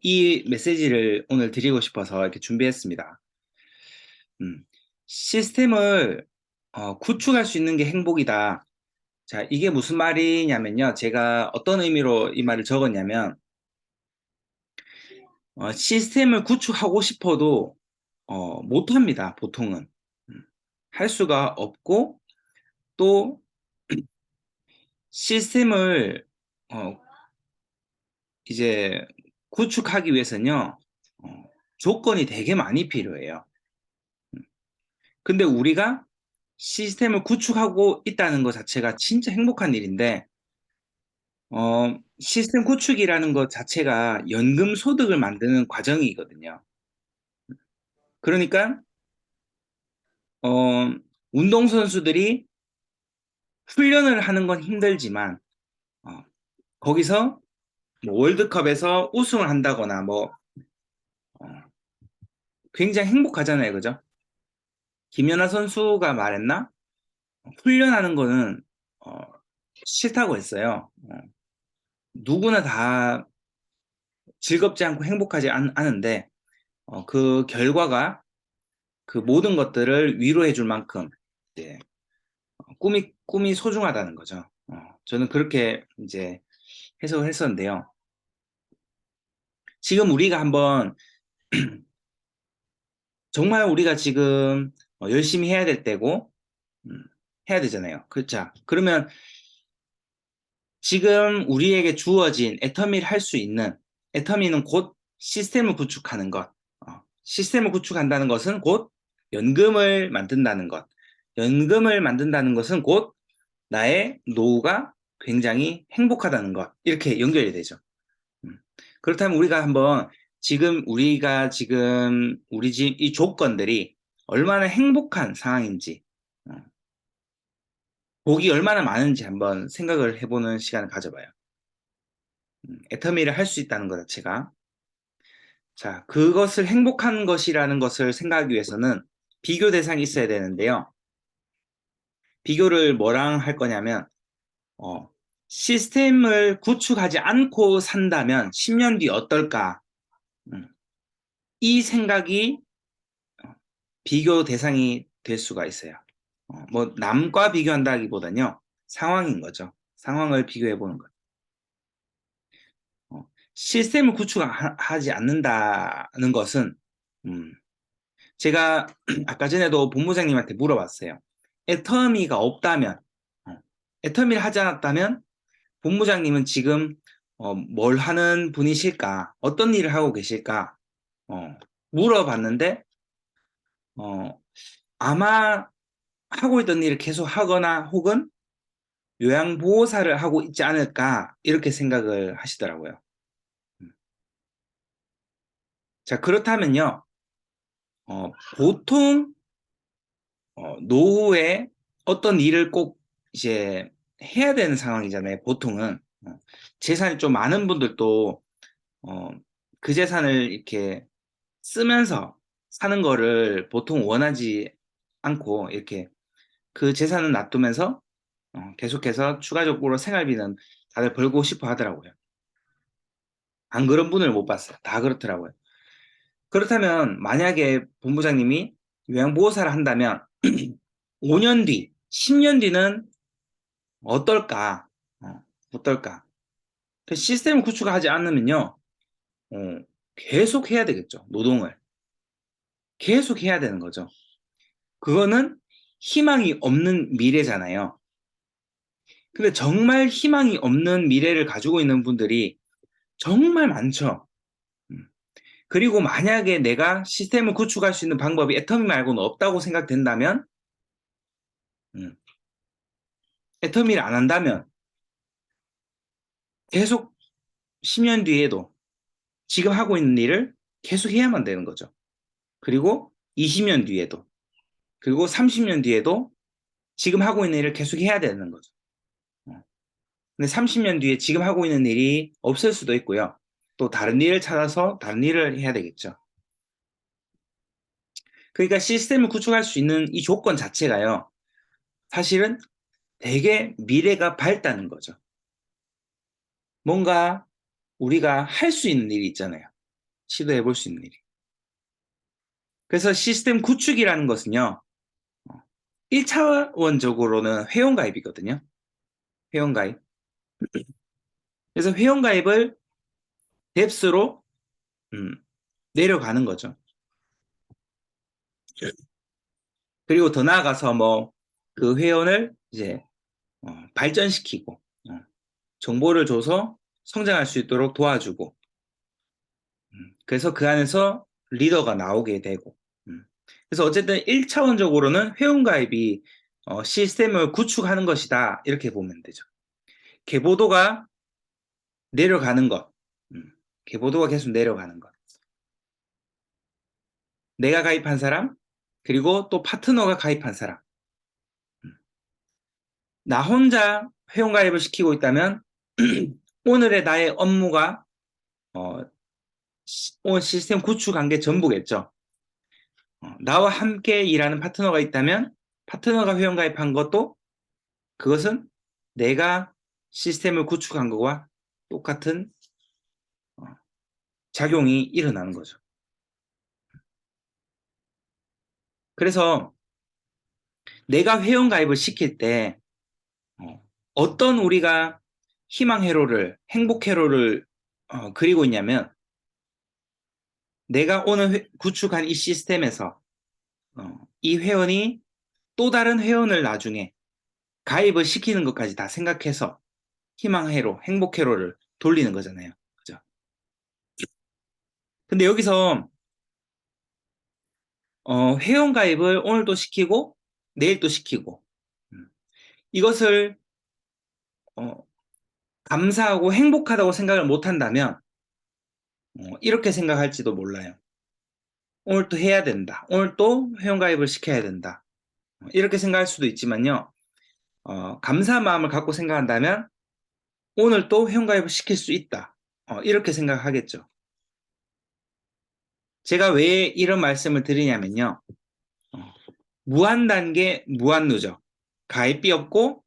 이 메시지를 오늘 드리고 싶어서 이렇게 준비했습니다. 시스템을 구축할 수 있는 게 행복이다. 자, 이게 무슨 말이냐면요. 제가 어떤 의미로 이 말을 적었냐면, 시스템을 구축하고 싶어도 못합니다. 보통은. 할 수가 없고, 또 시스템을 어, 이제 구축하기 위해서는요. 조건이 되게 많이 필요해요. 근데 우리가 시스템을 구축하고 있다는 것 자체가 진짜 행복한 일인데, 시스템 구축이라는 것 자체가 연금 소득을 만드는 과정이거든요. 그러니까, 어, 운동선수들이 훈련을 하는 건 힘들지만, 어, 거기서 뭐 월드컵에서 우승을 한다거나 어, 굉장히 행복하잖아요. 그죠? 김연아 선수가 말했나? 훈련하는 거는, 어, 싫다고 했어요. 누구나 다 즐겁지 않고 행복하지 않은데, 그 결과가 그 모든 것들을 위로해 줄 만큼 이제 꿈이 소중하다는 거죠. 저는 그렇게 이제 해석을 했었는데요. 지금 우리가 한번 정말 우리가 지금 열심히 해야 될 때고 해야 되잖아요. 그렇죠. 그러면 지금 우리에게 주어진 애터미를 할 수 있는 애터미는 곧 시스템을 구축하는 것. 시스템을 구축한다는 것은 곧 연금을 만든다는 것. 연금을 만든다는 것은 곧 나의 노후가 굉장히 행복하다는 것. 이렇게 연결이 되죠. 음. 그렇다면 우리가 한번 지금 우리 집 이 조건들이 얼마나 행복한 상황인지, 어, 복이 얼마나 많은지 한번 생각을 해보는 시간을 가져봐요. 애터미를 할 수 있다는 것 자체가. 자, 그것을 행복한 것이라는 것을 생각하기 위해서는 비교 대상이 있어야 되는데요. 비교를 뭐랑 할 거냐면, 어, 시스템을 구축하지 않고 산다면 10년 뒤 어떨까? 음, 이 생각이 비교 대상이 될 수가 있어요. 뭐, 남과 비교한다기보다는요, 상황인 거죠. 상황을 비교해 보는 거죠. 시스템을 구축하지 않는다는 것은, 음, 제가 아까 전에도 본부장님한테 물어봤어요. 애터미가 없다면, 어, 애터미를 하지 않았다면 본부장님은 지금 뭘 하는 분이실까? 어떤 일을 하고 계실까? 어, 물어봤는데 어, 아마 하고 있던 일을 계속 하거나 혹은 요양보호사를 하고 있지 않을까 이렇게 생각을 하시더라고요. 음. 자, 그렇다면요. 보통 노후에 어떤 일을 꼭 이제 해야 되는 상황이잖아요. 보통은 재산이 좀 많은 분들도 어, 그 재산을 이렇게 쓰면서 사는 거를 보통 원하지 않고 이렇게 그 재산은 놔두면서 계속해서 추가적으로 생활비는 다들 벌고 싶어 하더라고요. 안 그런 분을 못 봤어요. 다 그렇더라고요. 그렇다면 만약에 본부장님이 요양보호사를 한다면 5년 뒤, 10년 뒤는 어떨까? 어떨까? 그 시스템을 구축하지 않으면요, 어, 계속 해야 되겠죠. 노동을. 계속 해야 되는 거죠. 그거는 희망이 없는 미래잖아요. 근데 정말 희망이 없는 미래를 가지고 있는 분들이 정말 많죠. 음. 그리고 만약에 내가 시스템을 구축할 수 있는 방법이 애터미 말고는 없다고 생각된다면, 음, 애터미를 안 한다면 계속 10년 뒤에도 지금 하고 있는 일을 계속 해야만 되는 거죠. 그리고 20년 뒤에도, 그리고 30년 뒤에도 지금 하고 있는 일을 계속 해야 되는 거죠. 어. 근데 30년 뒤에 지금 하고 있는 일이 없을 수도 있고요. 또 다른 일을 찾아서 다른 일을 해야 되겠죠. 그러니까 시스템을 구축할 수 있는 이 조건 자체가요. 사실은 되게 미래가 밝다는 거죠. 뭔가 우리가 할 수 있는 일이 있잖아요. 시도해 볼 수 있는 일이. 그래서 시스템 구축이라는 것은요, 1차원적으로는 회원가입이거든요. 회원가입. 그래서 회원가입을 뎁스로 내려가는 거죠. 그리고 더 나아가서 뭐 그 회원을 이제 발전시키고 정보를 줘서 성장할 수 있도록 도와주고 그래서 그 안에서 리더가 나오게 되고 그래서 어쨌든 1차원적으로는 회원가입이 시스템을 구축하는 것이다 이렇게 보면 되죠. 계보도가 내려가는 것 계보도가 계속 내려가는 것 내가 가입한 사람 그리고 또 파트너가 가입한 사람 나 혼자 회원가입을 시키고 있다면 오늘의 나의 업무가 시스템 구축한 게 전부겠죠. 나와 함께 일하는 파트너가 있다면 파트너가 회원가입한 것도 그것은 내가 시스템을 구축한 것과 똑같은 작용이 일어나는 거죠. 그래서 내가 회원가입을 시킬 때 어떤 우리가 희망 회로를 행복 회로를 그리고 있냐면 내가 오늘 구축한 이 시스템에서 이 회원이 또 다른 회원을 나중에 가입을 시키는 것까지 다 생각해서 희망 회로, 행복 회로를 돌리는 거잖아요. 그죠? 근데 여기서 회원 가입을 오늘도 시키고 내일 또 시키고 이것을 감사하고 행복하다고 생각을 못 한다면 이렇게 생각할지도 몰라요. 오늘 또 해야 된다. 오늘 또 회원 가입을 시켜야 된다. 이렇게 생각할 수도 있지만요. 감사한 마음을 갖고 생각한다면 오늘 또 회원 가입을 시킬 수 있다. 이렇게 생각하겠죠. 제가 왜 이런 말씀을 드리냐면요. 무한 단계, 무한 누적. 가입비 없고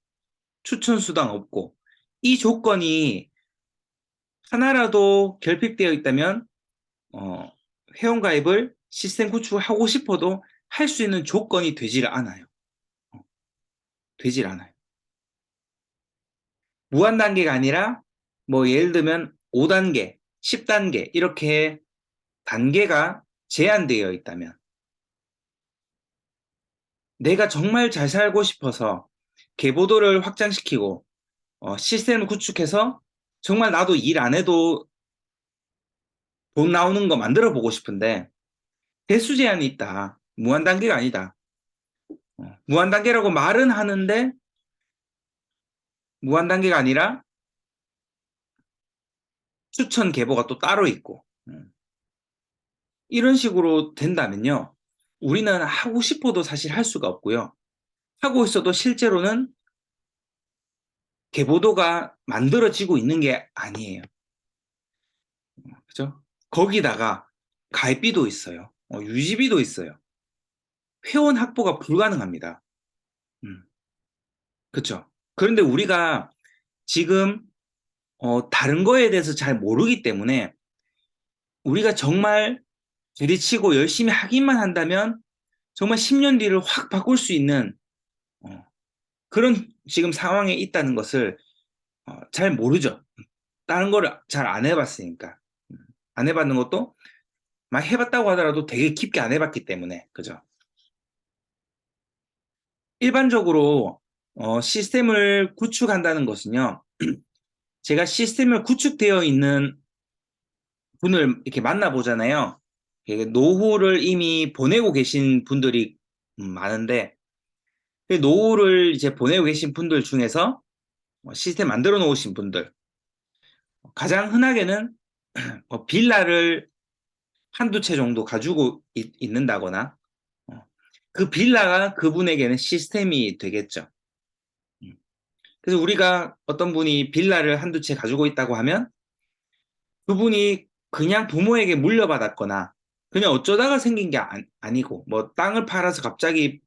추천 수당 없고 이 조건이 하나라도 결핍되어 있다면 회원 가입을 시스템 구축을 하고 싶어도 할 수 있는 조건이 되질 않아요. 되질 않아요. 무한 단계가 아니라 뭐 예를 들면 5단계, 10단계 이렇게 단계가 제한되어 있다면 내가 정말 잘 살고 싶어서 계보도를 확장시키고 시스템을 구축해서 정말 나도 일 안 해도 돈 나오는 거 만들어 보고 싶은데 대수 제한이 있다. 무한 단계가 아니다. 무한 단계라고 말은 하는데 무한 단계가 아니라 추천 계보가 또 따로 있고 이런 식으로 된다면요. 우리는 하고 싶어도 사실 할 수가 없고요. 하고 있어도 실제로는 계보도가 만들어지고 있는 게 아니에요. 그죠? 거기다가 가입비도 있어요. 유지비도 있어요. 회원 확보가 불가능합니다. 그렇죠? 그런데 우리가 지금 다른 거에 대해서 잘 모르기 때문에 우리가 정말 들이치고 열심히 하기만 한다면 정말 10년 뒤를 확 바꿀 수 있는 그런 지금 상황에 있다는 것을 잘 모르죠. 다른 거를 잘 안 해봤으니까. 안 해봤는 것도 막 해봤다고 하더라도 되게 깊게 안 해봤기 때문에 그죠? 일반적으로 시스템을 구축한다는 것은요. 제가 시스템을 구축되어 있는 분을 이렇게 만나보잖아요. 노후를 이미 보내고 계신 분들이 많은데 그 노후를 이제 보내고 계신 분들 중에서 시스템 만들어 놓으신 분들 가장 흔하게는 빌라를 한두 채 정도 가지고 있는다거나 그 빌라가 그분에게는 시스템이 되겠죠. 그래서 우리가 어떤 분이 빌라를 한두 채 가지고 있다고 하면 그분이 그냥 부모에게 물려받았거나 그냥 어쩌다가 생긴 게 아니고 뭐 땅을 팔아서 갑자기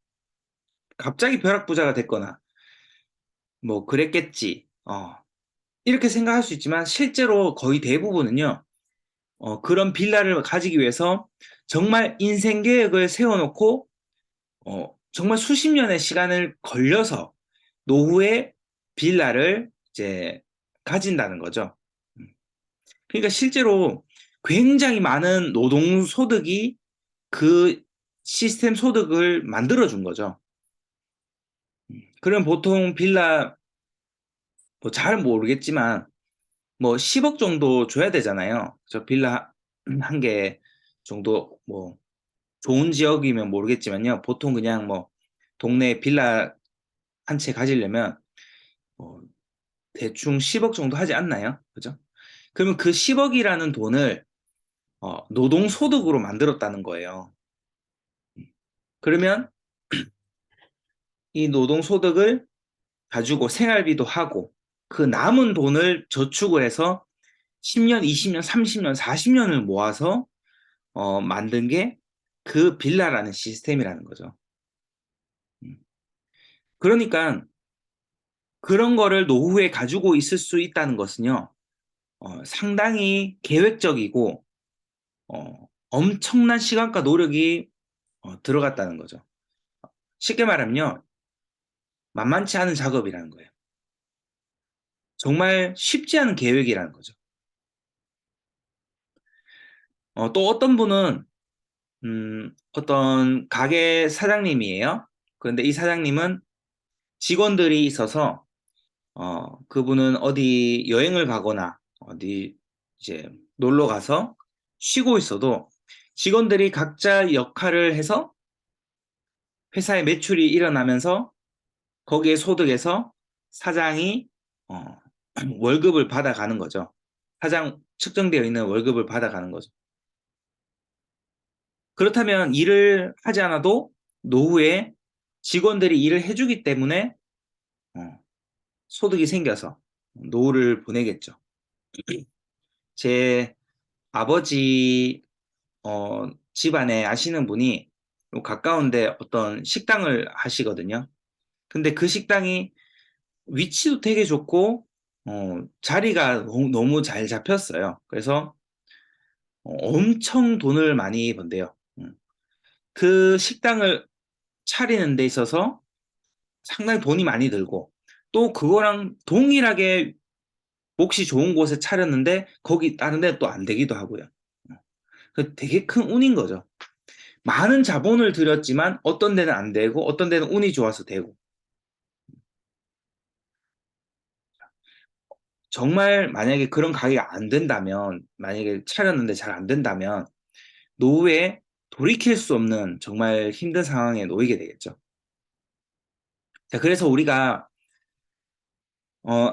벼락부자가 됐거나 뭐 그랬겠지. 이렇게 생각할 수 있지만 실제로 거의 대부분은요, 그런 빌라를 가지기 위해서 정말 인생 계획을 세워놓고 정말 수십 년의 시간을 걸려서 노후에 빌라를 이제 가진다는 거죠. 그러니까 실제로 굉장히 많은 노동 소득이 그 시스템 소득을 만들어 준 거죠. 그럼 보통 빌라 뭐 잘 모르겠지만 뭐 10억 정도 줘야 되잖아요. 저 빌라 한 개 정도 뭐 좋은 지역이면 모르겠지만요. 보통 그냥 뭐 동네 빌라 한 채 가지려면 뭐 대충 10억 정도 하지 않나요? 그죠? 그러면 그 10억이라는 돈을 노동소득으로 만들었다는 거예요. 그러면 이 노동소득을 가지고 생활비도 하고 그 남은 돈을 저축을 해서 10년, 20년, 30년, 40년을 모아서 만든 게 그 빌라라는 시스템이라는 거죠. 음. 그러니까 그런 거를 노후에 가지고 있을 수 있다는 것은요, 상당히 계획적이고 엄청난 시간과 노력이 들어갔다는 거죠. 쉽게 말하면요, 만만치 않은 작업이라는 거예요. 정말 쉽지 않은 계획이라는 거죠. 또 어떤 분은 어떤 가게 사장님이에요. 그런데 이 사장님은 직원들이 있어서 그분은 어디 여행을 가거나 어디 이제 놀러 가서 쉬고 있어도 직원들이 각자 역할을 해서 회사의 매출이 일어나면서 거기에 소득에서 사장이 어, 월급을 받아가는 거죠. 사장 측정되어 있는 월급을 받아가는 거죠. 그렇다면 일을 하지 않아도 노후에 직원들이 일을 해주기 때문에 어, 소득이 생겨서 노후를 보내겠죠. 제 아버지 집안에 아시는 분이 가까운데 어떤 식당을 하시거든요. 근데 그 식당이 위치도 되게 좋고 자리가 너무 잘 잡혔어요. 그래서 엄청 돈을 많이 번대요. 그 식당을 차리는 데 있어서 상당히 돈이 많이 들고 또 그거랑 동일하게 몫이 좋은 곳에 차렸는데 거기 다른 데는 또 안 되기도 하고요. 그 되게 큰 운인 거죠. 많은 자본을 들였지만 어떤 데는 안 되고 어떤 데는 운이 좋아서 되고 정말 만약에 그런 가게가 안 된다면 만약에 차렸는데 잘 안 된다면 노후에 돌이킬 수 없는 정말 힘든 상황에 놓이게 되겠죠. 자, 그래서 우리가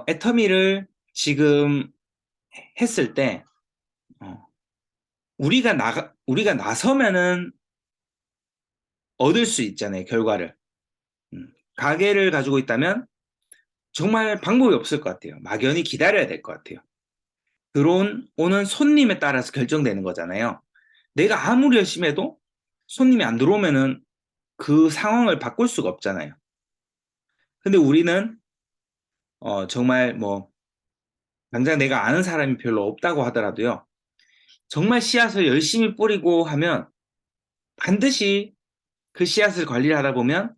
애터미를 지금 했을 때 어, 우리가 나서면은 얻을 수 있잖아요, 결과를. 가게를 가지고 있다면 정말 방법이 없을 것 같아요. 막연히 기다려야 될 것 같아요. 오는 손님에 따라서 결정되는 거잖아요. 내가 아무리 열심히 해도 손님이 안 들어오면은 그 상황을 바꿀 수가 없잖아요. 근데 우리는 정말 뭐 당장 내가 아는 사람이 별로 없다고 하더라도요. 정말 씨앗을 열심히 뿌리고 하면 반드시 그 씨앗을 관리를 하다 보면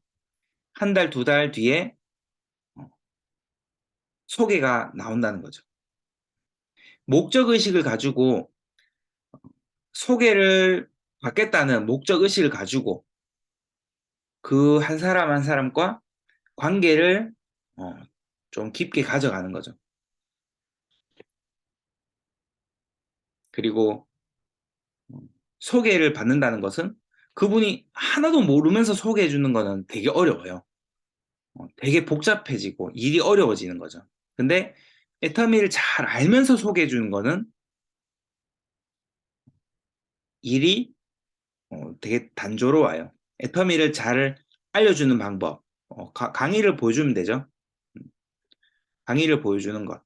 한 달, 두 달 뒤에 소개가 나온다는 거죠. 목적 의식을 가지고 소개를 받겠다는 목적 의식을 가지고 그 한 사람 한 사람과 관계를 어, 좀 깊게 가져가는 거죠. 그리고 소개를 받는다는 것은 그분이 하나도 모르면서 소개해 주는 거는 되게 어려워요. 되게 복잡해지고 일이 어려워지는 거죠. 근데 애터미를 잘 알면서 소개해 주는 거는 일이 되게 단조로워요. 애터미를 잘 알려주는 방법, 강의를 보여주면 되죠. 음, 강의를 보여주는 것.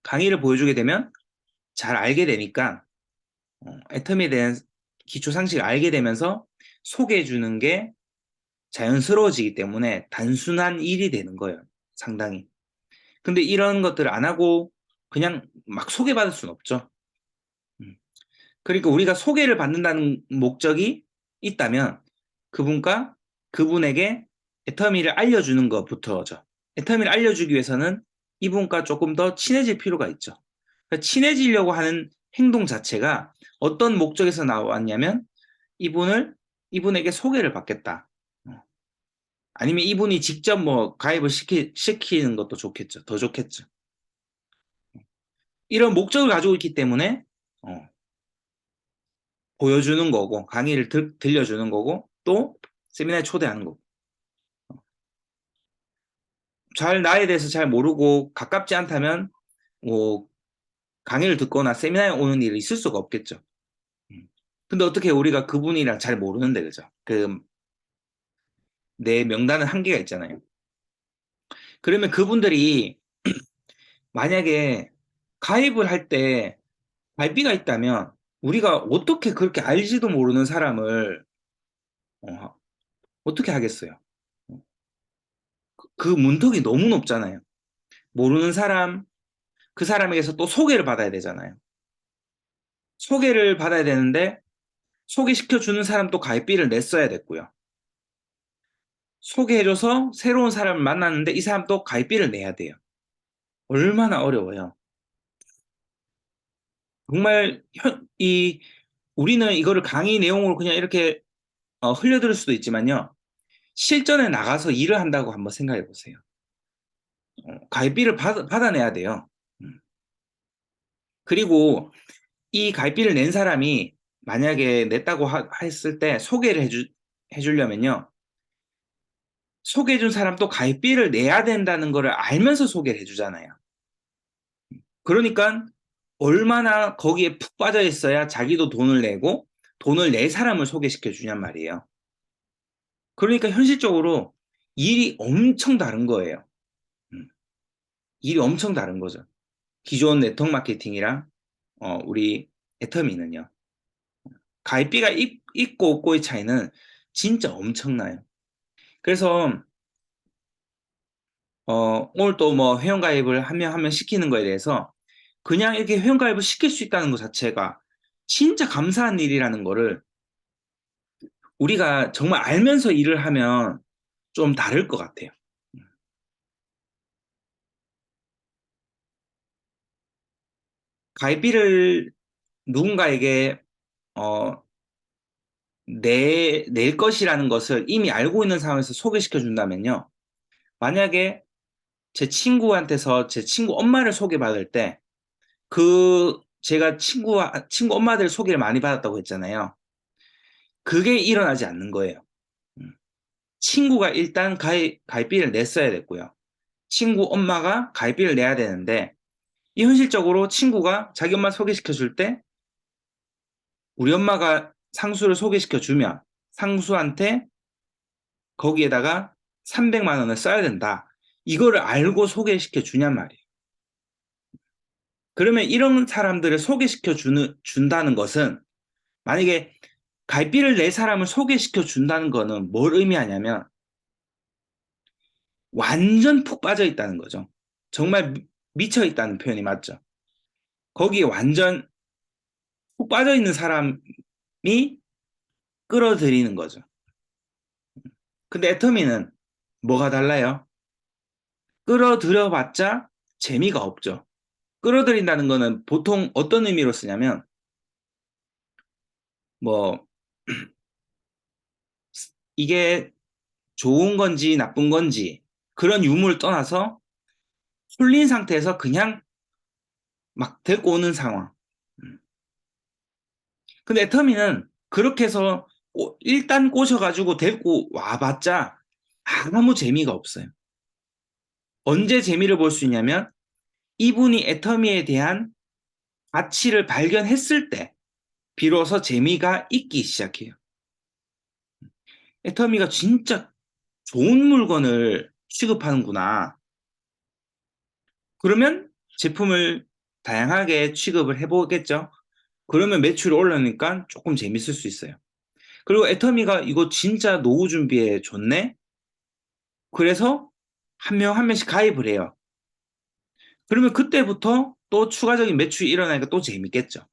강의를 보여주게 되면 잘 알게 되니까 애터미에 대한 기초 상식을 알게 되면서 소개해 주는 게 자연스러워지기 때문에 단순한 일이 되는 거예요. 상당히. 근데 이런 것들을 안 하고 그냥 막 소개받을 수는 없죠. 음. 그러니까 우리가 소개를 받는다는 목적이 있다면 그분과 그분에게 애터미를 알려주는 것부터죠. 애터미를 알려주기 위해서는 이분과 조금 더 친해질 필요가 있죠. 그러니까 친해지려고 하는 행동 자체가 어떤 목적에서 나왔냐면 이분에게 소개를 받겠다. 아니면 이분이 직접 뭐 가입을 시키는 것도 좋겠죠. 더 좋겠죠. 이런 목적을 가지고 있기 때문에 어, 보여주는 거고 강의를 들려주는 거고 또 세미나에 초대하는 거고 잘 나에 대해서 잘 모르고 가깝지 않다면 뭐 강의를 듣거나 세미나에 오는 일이 있을 수가 없겠죠. 근데 어떻게 우리가 그분이랑 잘 모르는데 그죠? 그 내 명단은 한계가 있잖아요. 그러면 그분들이 만약에 가입을 할 때 갈비가 있다면 우리가 어떻게 그렇게 알지도 모르는 사람을 어, 어떻게 하겠어요? 그 문턱이 너무 높잖아요. 모르는 사람, 그 사람에게서 또 소개를 받아야 되잖아요. 소개를 받아야 되는데 소개시켜주는 사람도 가입비를 냈어야 됐고요. 소개해줘서 새로운 사람을 만났는데 이 사람도 가입비를 내야 돼요. 얼마나 어려워요. 정말 우리는 이거를 강의 내용으로 그냥 이렇게 흘려들을 수도 있지만요. 실전에 나가서 일을 한다고 한번 생각해 보세요. 가입비를 받아내야 돼요. 음. 그리고 이 가입비를 낸 사람이 만약에 냈다고 했을 때 소개를 해주려면요. 소개해준 사람도 가입비를 내야 된다는 걸 알면서 소개를 해주잖아요. 그러니까 얼마나 거기에 푹 빠져 있어야 자기도 돈을 내고 돈을 낼 사람을 소개시켜 주냔 말이에요. 그러니까 현실적으로 일이 엄청 다른 거예요. 음, 일이 엄청 다른 거죠. 기존 네트워크 마케팅이랑 우리 애터미는요. 가입비가 있고 없고의 차이는 진짜 엄청나요. 그래서 오늘 또 뭐 회원가입을 한 명 한 명 시키는 거에 대해서 그냥 이렇게 회원가입을 시킬 수 있다는 것 자체가 진짜 감사한 일이라는 거를 우리가 정말 알면서 일을 하면 좀 다를 것 같아요. 가입비를 누군가에게 어, 낼 것이라는 것을 이미 알고 있는 상황에서 소개시켜 준다면요. 만약에 제 친구한테서 제 친구 엄마를 소개받을 때 제가 친구 엄마들 소개를 많이 받았다고 했잖아요. 그게 일어나지 않는 거예요. 음. 친구가 일단 가입비를 냈어야 됐고요. 친구 엄마가 가입비를 내야 되는데 이 현실적으로 친구가 자기 엄마 소개시켜 줄 때 우리 엄마가 상수를 소개시켜 주면 상수한테 거기에다가 300만 원을 써야 된다. 이거를 알고 소개시켜 주냔 말이에요. 그러면 이런 사람들을 준다는 것은 만약에 갈비를 내 사람을 소개시켜 준다는 거는 뭘 의미하냐면 완전 푹 빠져 있다는 거죠. 정말 미쳐 있다는 표현이 맞죠. 거기에 완전 푹 빠져 있는 사람이 끌어들이는 거죠. 근데 애터미는 뭐가 달라요? 끌어들여봤자 재미가 없죠. 끌어들인다는 거는 보통 어떤 의미로 쓰냐면 뭐 이게 좋은 건지 나쁜 건지 그런 유무를 떠나서 홀린 상태에서 그냥 막 데리고 오는 상황. 음. 근데 애터미는 그렇게 해서 일단 꼬셔가지고 데리고 와봤자 아무 재미가 없어요. 언제 재미를 볼 수 있냐면 이분이 애터미에 대한 가치를 발견했을 때 비로소 재미가 있기 시작해요. 애터미가 진짜 좋은 물건을 취급하는구나. 그러면 제품을 다양하게 취급을 해보겠죠. 그러면 매출이 올라오니까 조금 재밌을 수 있어요. 그리고 애터미가 이거 진짜 노후 준비에 좋네? 그래서 한 명 한 명씩 가입을 해요. 그러면 그때부터 또 추가적인 매출이 일어나니까 또 재밌겠죠.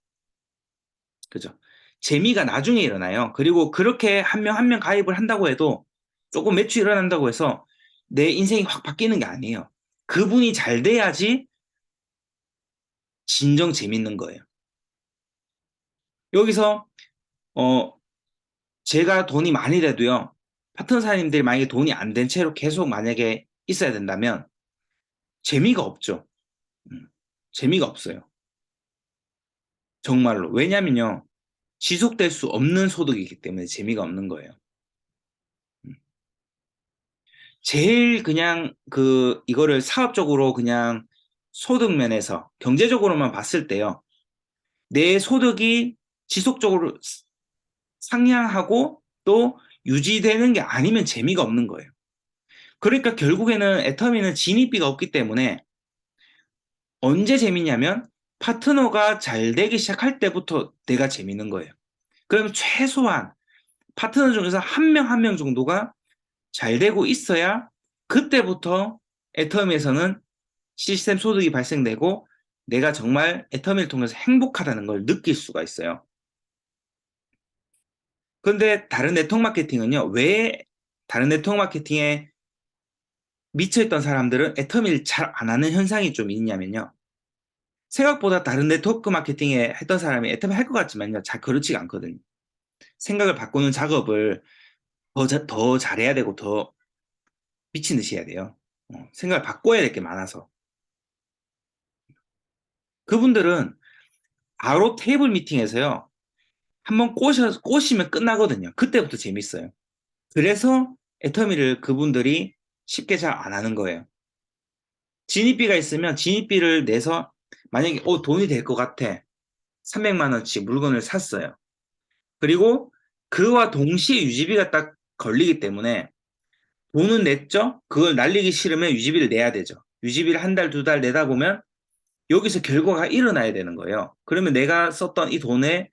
그죠? 재미가 나중에 일어나요. 그리고 그렇게 한 명 한 명 가입을 한다고 해도 조금 매출이 일어난다고 해서 내 인생이 확 바뀌는 게 아니에요. 그분이 잘 돼야지 진정 재밌는 거예요. 여기서 어 제가 돈이 많이 돼도요. 파트너사님들이 만약에 돈이 안 된 채로 계속 만약에 있어야 된다면 재미가 없죠. 음, 재미가 없어요. 정말로. 왜냐면요. 지속될 수 없는 소득이기 때문에 재미가 없는 거예요. 음. 제일 그냥 이거를 사업적으로 그냥 소득 면에서 경제적으로만 봤을 때요. 내 소득이 지속적으로 상향하고 또 유지되는 게 아니면 재미가 없는 거예요. 그러니까 결국에는 애터미는 진입비가 없기 때문에 언제 재밌냐면 파트너가 잘 되기 시작할 때부터 내가 재밌는 거예요. 그러면 최소한 파트너 중에서 한 명 한 명 정도가 잘 되고 있어야 그때부터 애터미에서는 시스템 소득이 발생되고 내가 정말 애터미를 통해서 행복하다는 걸 느낄 수가 있어요. 그런데 다른 네트워크 마케팅은요. 왜 다른 네트워크 마케팅에 미쳐있던 사람들은 애터미를 잘 안 하는 현상이 좀 있냐면요. 생각보다 다른 네트워크 마케팅에 했던 사람이 애터미 할 것 같지만요. 잘 그렇지가 않거든요. 생각을 바꾸는 작업을 더 잘해야 되고 더 미친 듯이 해야 돼요. 생각을 바꿔야 될 게 많아서. 그분들은 바로 테이블 미팅에서요. 한번 꼬시면 끝나거든요. 그때부터 재밌어요. 그래서 애터미를 그분들이 쉽게 잘 안 하는 거예요. 진입비가 있으면 진입비를 내서 만약에 돈이 될 것 같아. 300만 원치 물건을 샀어요. 그리고 그와 동시에 유지비가 딱 걸리기 때문에 돈은 냈죠? 그걸 날리기 싫으면 유지비를 내야 되죠. 유지비를 한 달, 두 달 내다 보면 여기서 결과가 일어나야 되는 거예요. 그러면 내가 썼던 이 돈에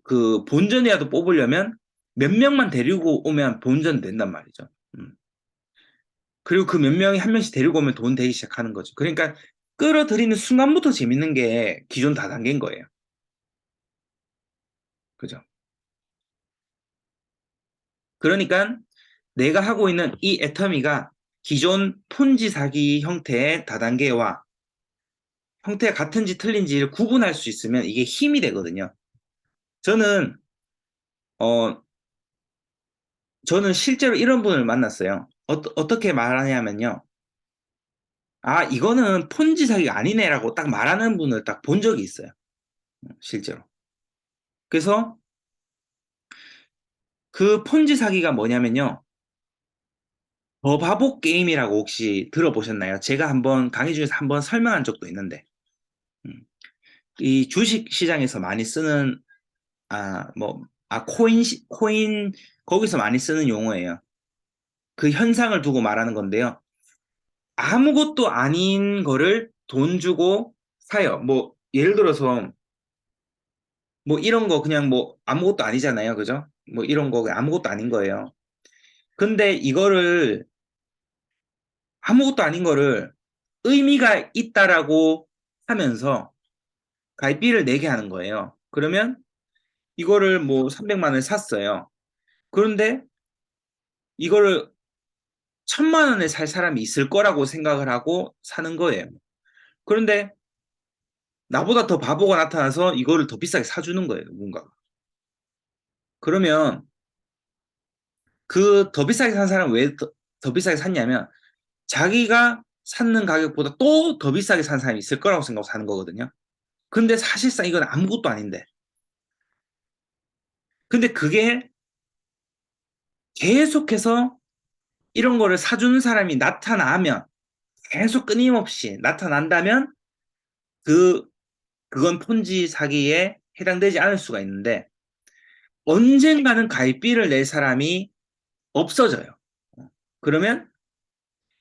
그 본전이라도 뽑으려면 몇 명만 데리고 오면 본전 된단 말이죠. 그리고 그 몇 명이 한 명씩 데리고 오면 돈 되기 시작하는 거죠. 그러니까 끌어들이는 순간부터 재밌는 게 기존 다단계인 거예요. 그죠? 그러니까 내가 하고 있는 이 애터미가 기존 폰지 사기 형태의 다단계와 형태가 같은지 틀린지를 구분할 수 있으면 이게 힘이 되거든요. 저는 어 저는 실제로 이런 분을 만났어요. 어떻게 말하냐면요. 아, 이거는 폰지 사기가 아니네라고 딱 말하는 분을 딱 본 적이 있어요. 실제로. 그래서 그 폰지 사기가 뭐냐면요. 버바복 게임이라고 혹시 들어보셨나요? 제가 한번 강의 중에서 한번 설명한 적도 있는데, 음, 이 주식 시장에서 많이 쓰는, 코인, 거기서 많이 쓰는 용어예요. 그 현상을 두고 말하는 건데요. 아무것도 아닌 거를 돈 주고 사요. 뭐, 예를 들어서, 뭐 이런 거 그냥 뭐 아무것도 아니잖아요. 그죠? 뭐 이런 거 아무것도 아닌 거예요. 근데 이거를 아무것도 아닌 거를 의미가 있다라고 하면서 가입비를 내게 하는 거예요. 그러면 이거를 뭐 300만 원에 샀어요. 그런데 이거를 1000만 원에 살 사람이 있을 거라고 생각을 하고 사는 거예요. 그런데 나보다 더 바보가 나타나서 이거를 더 비싸게 사주는 거예요. 누군가가. 그러면 그 더 비싸게 산 사람은 왜 더 비싸게 샀냐면 자기가 샀는 가격보다 또 더 비싸게 산 사람이 있을 거라고 생각하고 사는 거거든요. 근데 사실상 이건 아무것도 아닌데. 근데 그게 계속해서 이런 거를 사주는 사람이 나타나면 계속 끊임없이 나타난다면 그 그건 폰지 사기에 해당되지 않을 수가 있는데 언젠가는 가입비를 낼 사람이 없어져요. 그러면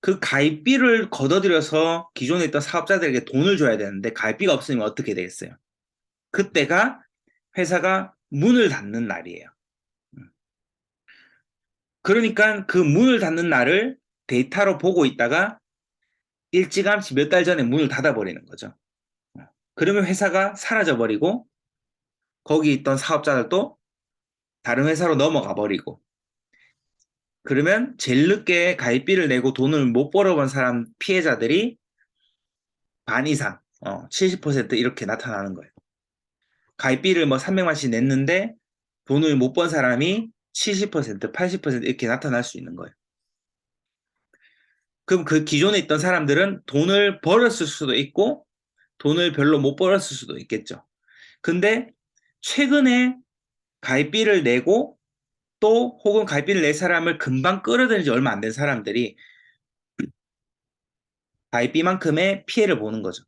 그 가입비를 걷어들여서 기존에 있던 사업자들에게 돈을 줘야 되는데 가입비가 없으면 어떻게 되겠어요? 그때가 회사가 문을 닫는 날이에요. 그러니까 그 문을 닫는 날을 데이터로 보고 있다가 일찌감치 몇 달 전에 문을 닫아버리는 거죠. 그러면 회사가 사라져버리고 거기 있던 사업자들도 다른 회사로 넘어가 버리고 그러면 제일 늦게 가입비를 내고 돈을 못 벌어본 사람 피해자들이 반 이상 70% 이렇게 나타나는 거예요. 가입비를 뭐 300만씩 냈는데 돈을 못 번 사람이 70%, 80% 이렇게 나타날 수 있는 거예요. 그럼 그 기존에 있던 사람들은 돈을 벌었을 수도 있고 돈을 별로 못 벌었을 수도 있겠죠. 근데 최근에 가입비를 내고 또 혹은 가입비를 낼 사람을 금방 끌어들인 지 얼마 안 된 사람들이 가입비만큼의 피해를 보는 거죠.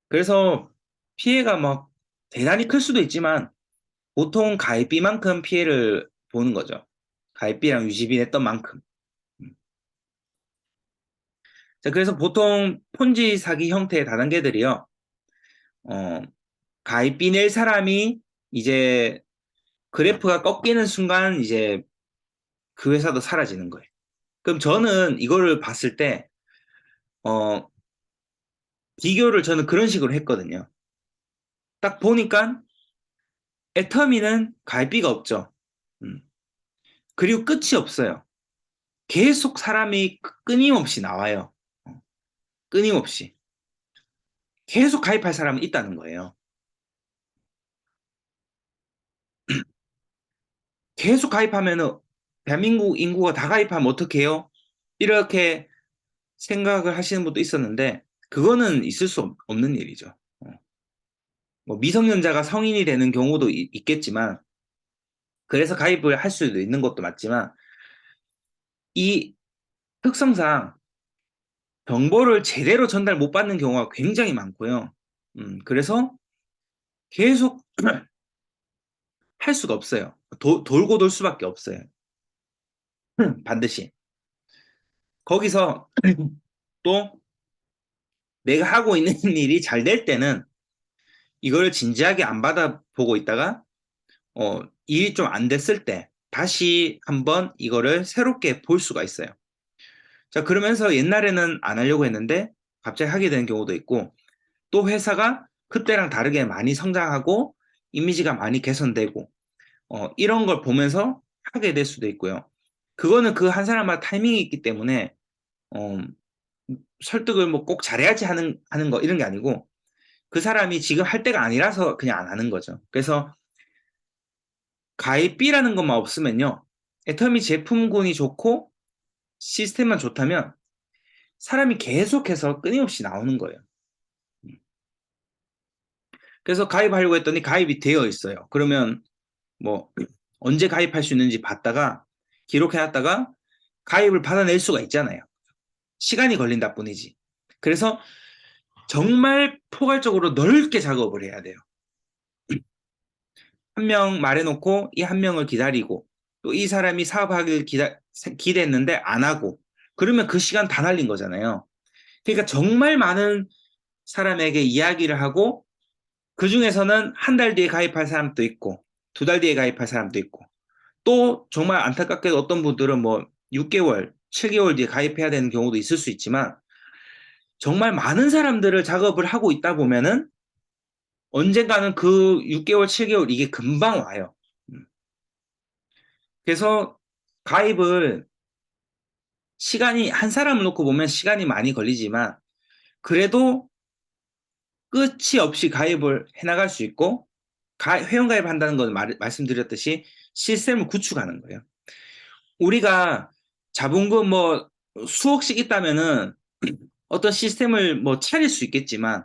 그래서 피해가 막 대단히 클 수도 있지만 보통 가입비만큼 피해를 보는 거죠. 가입비랑 유지비 냈던 만큼. 자, 그래서 보통 폰지 사기 형태의 다단계들이요. 어, 가입비 낼 사람이 이제 그래프가 꺾이는 순간 이제 그 회사도 사라지는 거예요. 그럼 저는 이거를 봤을 때 어, 비교를 저는 그런 식으로 했거든요. 딱 보니까 애터미는 가입비가 없죠. 음. 그리고 끝이 없어요. 계속 사람이 끊임없이 나와요. 끊임없이. 계속 가입할 사람은 있다는 거예요. 계속 가입하면은 대한민국 인구가 다 가입하면 어떡해요? 이렇게 생각을 하시는 분도 있었는데 그거는 있을 수 없는 일이죠. 뭐 미성년자가 성인이 되는 경우도 있겠지만 그래서 가입을 할 수도 있는 것도 맞지만 이 특성상 정보를 제대로 전달 못 받는 경우가 굉장히 많고요. 그래서 계속 할 수가 없어요. 돌고 돌 수밖에 없어요. 반드시. 거기서 또 내가 하고 있는 일이 잘 될 때는 이걸 진지하게 안 받아보고 있다가 일이 좀 안 됐을 때 다시 한번 이거를 새롭게 볼 수가 있어요. 자, 그러면서 옛날에는 안 하려고 했는데 갑자기 하게 되는 경우도 있고 또 회사가 그때랑 다르게 많이 성장하고 이미지가 많이 개선되고 이런 걸 보면서 하게 될 수도 있고요. 그거는 그 한 사람마다 타이밍이 있기 때문에 어, 설득을 뭐 꼭 잘해야지 하는 거 이런 게 아니고 그 사람이 지금 할 때가 아니라서 그냥 안 하는 거죠. 그래서 가입비라는 것만 없으면요. 애터미 제품군이 좋고 시스템만 좋다면 사람이 계속해서 끊임없이 나오는 거예요. 그래서 가입하려고 했더니 가입이 되어 있어요. 그러면 뭐 언제 가입할 수 있는지 봤다가 기록해놨다가 가입을 받아낼 수가 있잖아요. 시간이 걸린다 뿐이지. 그래서 정말 포괄적으로 넓게 작업을 해야 돼요. 한 명 말해놓고 이 한 명을 기다리고 또 이 사람이 사업하길 기대했는데 안 하고 그러면 그 시간 다 날린 거잖아요. 그러니까 정말 많은 사람에게 이야기를 하고 그 중에서는 한 달 뒤에 가입할 사람도 있고 두 달 뒤에 가입할 사람도 있고 또 정말 안타깝게도 어떤 분들은 뭐 6개월, 7개월 뒤에 가입해야 되는 경우도 있을 수 있지만 정말 많은 사람들을 작업을 하고 있다 보면은 언젠가는 그 6개월, 7개월 이게 금방 와요. 그래서 가입을 시간이 한 사람을 놓고 보면 시간이 많이 걸리지만 그래도 끝이 없이 가입을 해나갈 수 있고 회원가입 한다는 건 말씀드렸듯이 시스템을 구축하는 거예요. 우리가 자본금 뭐 수억씩 있다면은 어떤 시스템을 뭐 차릴 수 있겠지만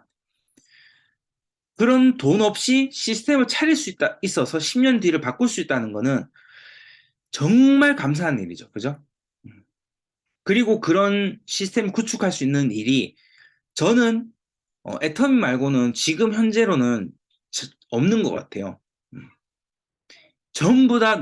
그런 돈 없이 시스템을 차릴 수 있어서 10년 뒤를 바꿀 수 있다는 거는 정말 감사한 일이죠. 그죠? 그리고 그런 시스템 구축할 수 있는 일이 저는 애터미 말고는 지금 현재로는 없는 것 같아요. 전부 다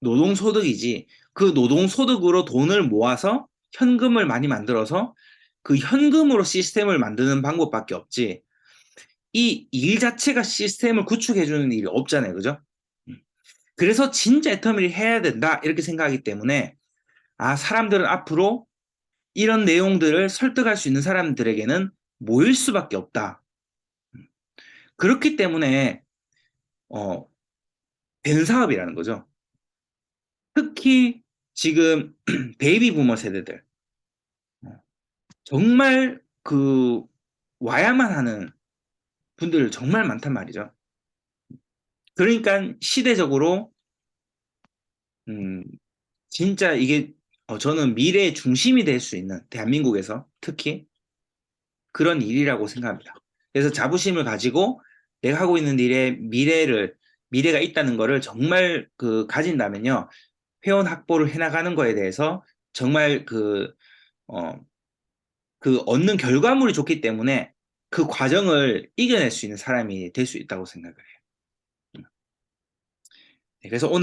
노동소득이지 그 노동소득으로 돈을 모아서 현금을 많이 만들어서 그 현금으로 시스템을 만드는 방법밖에 없지 이 일 자체가 시스템을 구축해주는 일이 없잖아요. 그죠? 그래서 진짜 애터미를 해야 된다 이렇게 생각하기 때문에 사람들은 앞으로 이런 내용들을 설득할 수 있는 사람들에게는 모일 수밖에 없다. 그렇기 때문에 된 사업이라는 거죠. 특히 지금 베이비 부머 세대들 정말 그 와야만 하는 분들 정말 많단 말이죠. 그러니까 시대적으로 진짜 이게 저는 미래의 중심이 될 수 있는 대한민국에서 특히 그런 일이라고 생각합니다. 그래서 자부심을 가지고 내가 하고 있는 일에 미래가 있다는 거를 정말 가진다면요. 회원 확보를 해나가는 거에 대해서 정말 얻는 결과물이 좋기 때문에 그 과정을 이겨낼 수 있는 사람이 될 수 있다고 생각을 해요. 네, 그래서 오늘